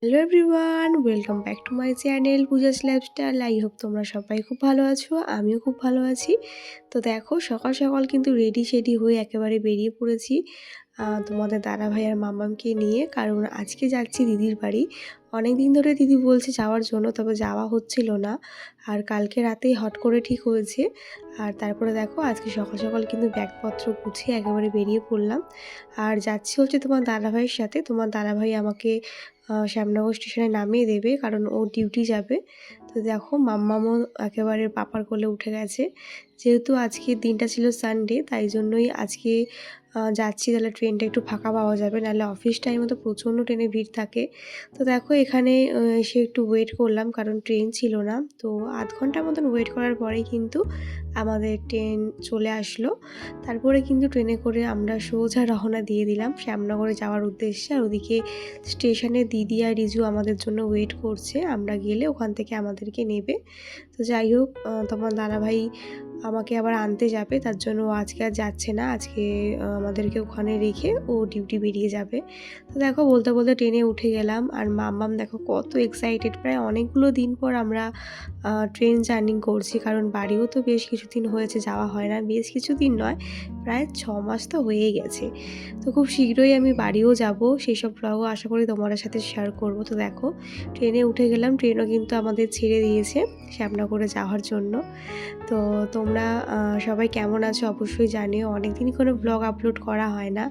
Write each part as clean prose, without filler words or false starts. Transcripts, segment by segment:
Hello everyone, welcome back to my channel Puja's lifestyle. I hope তোমরা সবাই খুব ভালো আছো, আমিও খুব ভালো আছি। তো দেখো সকাল সকাল কিন্তু রেডি শেডি হয়ে একেবারে বেরিয়ে পড়েছি তোমাদের দাদাভাই আর মামামকে নিয়ে, কারণ আজকে যাচ্ছি দিদির বাড়ি। অনেক দিন ধরে দিদি বলছে যাওয়ার জন্য, তবে যাওয়া হচ্ছিল না। আর কালকে রাতেই হট করে ঠিক হয়েছে। আর তারপরে দেখো আজকে সকাল সকাল কিন্তু ব্যাগপত্র গুছিয়ে একেবারে বেরিয়ে পড়লাম। আর যাচ্ছি হচ্ছে তোমার দাদাভাইয়ের সাথে। তোমার দাদাভাই আমাকে শ্যামনগর স্টেশনে নামিয়ে দেবে, কারণ ও ডিউটি যাবে। তো দেখো মাম্মামও একেবারে পাপার কোলে উঠে গেছে। যেহেতু আজকের দিনটা ছিল সানডে, তাই জন্যই আজকে যাচ্ছি, তাহলে ট্রেনটা একটু ফাঁকা পাওয়া যাবে, নাহলে অফিস টাইমে তো প্রচণ্ড ট্রেনে ভিড় থাকে। তো দেখো এখানে এসে একটু ওয়েট করলাম, কারণ ট্রেন ছিল না। তো আধ ঘন্টার মতন ওয়েট করার পরেই কিন্তু আমাদের ট্রেন চলে আসলো। তারপরে কিন্তু ট্রেনে করে আমরা সোজা রওনা দিয়ে দিলাম শ্যামনগরে যাওয়ার উদ্দেশ্যে। আর ওদিকে স্টেশনে দিদি আর রিজু আমাদের জন্য ওয়েট করছে, আমরা গেলে ওখান থেকে আমাদেরকে নেবে। তো যাই হোক, তোমার দাদাভাই আমাকে আবার আনতে যাবে, তার জন্য ও আজকে আর যাচ্ছে না। আজকে আমাদেরকে ওখানে রেখে ও ডিউটি বেরিয়ে যাবে। তো দেখো বলতে বলতে ট্রেনে উঠে গেলাম। আর মাম্মাম দেখো কত এক্সাইটেড, প্রায় অনেকগুলো দিন পর আমরা ট্রেন জার্নি করছি, কারণ বাড়িও তো বেশ কিছুদিন হয়েছে যাওয়া হয় না। বেশ কিছুদিন নয়, প্রায় 6 মাস তো হয়েই গেছে। তো খুব শীঘ্রই আমি বাড়িও যাব, সেই সব ব্লগও আশা করি তোমাদের সাথে শেয়ার করব। তো দেখো ট্রেনে উঠে গেলাম, ট্রেনও কিন্তু আমাদের ছেড়ে দিয়েছে শ্যামনগরে যাওয়ার জন্য। তো তোমরা সবাই কেমন আছো অবশ্যই জানিও। অনেকদিনই কোনো ব্লগ আপলোড করা হয় না,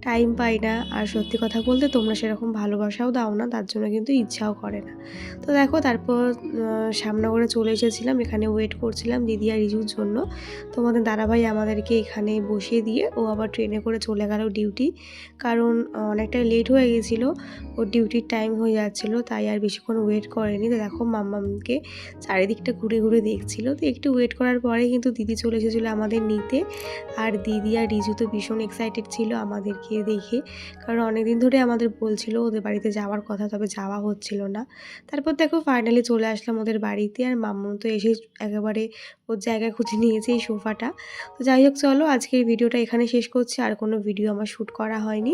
টাইম পাই না। আর সত্যি কথা বলতে তোমরা সেরকম ভালোবাসাও দাও না, তার জন্য কিন্তু ইচ্ছাও করে না। তো দেখো তারপর শ্যামনগরে চলে এসেছিলাম, এখানে ওয়েট করছিলাম দিদি আর রিজুর জন্য। তোমাদের দাদাভাই আমাদেরকে এখানে বসিয়ে দিয়ে ও আবার ট্রেনে করে চলে গেল ডিউটি, কারণ অনেকটাই লেট হয়ে গেছিলো, ওর ডিউটির টাইম হয়ে যাচ্ছিলো, তাই আর বেশিক্ষণ ওয়েট করেনি। তো দেখো মাম্মামকে চারিদিকটা ঘুরে ঘুরে দেখছিলো। তো একটু ওয়েট করার পরে কিন্তু দিদি চলে এসেছিলো আমাদের নিতে। আর দিদি আর রিজু তো ভীষণ এক্সাইটেড ছিল আমাদেরকে দেখে, কারণ অনেকদিন ধরে আমাদের বলছিল ওদের বাড়িতে যাওয়ার কথা, তবে যাওয়া হচ্ছিল না। তারপর দেখো ফাইনালি চলে আসলাম ওদের বাড়িতে। আর মাম্মাম তো এসে একেবারে ওর জায়গা খুঁজে নিয়েছে এই সোফাটা। তো যাই হোক চলো আজকের ভিডিওটা এখানে শেষ করছি, আর কোনো ভিডিও আমার শ্যুট করা হয়নি।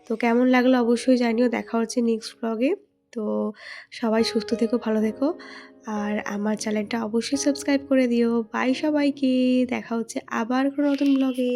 তো কেমন লাগলো অবশ্যই জানিও, দেখা হচ্ছে নেক্সট ব্লগে। তো সবাই সুস্থ থেকো, ভালো থেকো, আর আমার চ্যানেলটা অবশ্যই সাবস্ক্রাইব করে দিও। বাই সবাইকে, দেখা হচ্ছে আবার কোনো নতুন ব্লগে।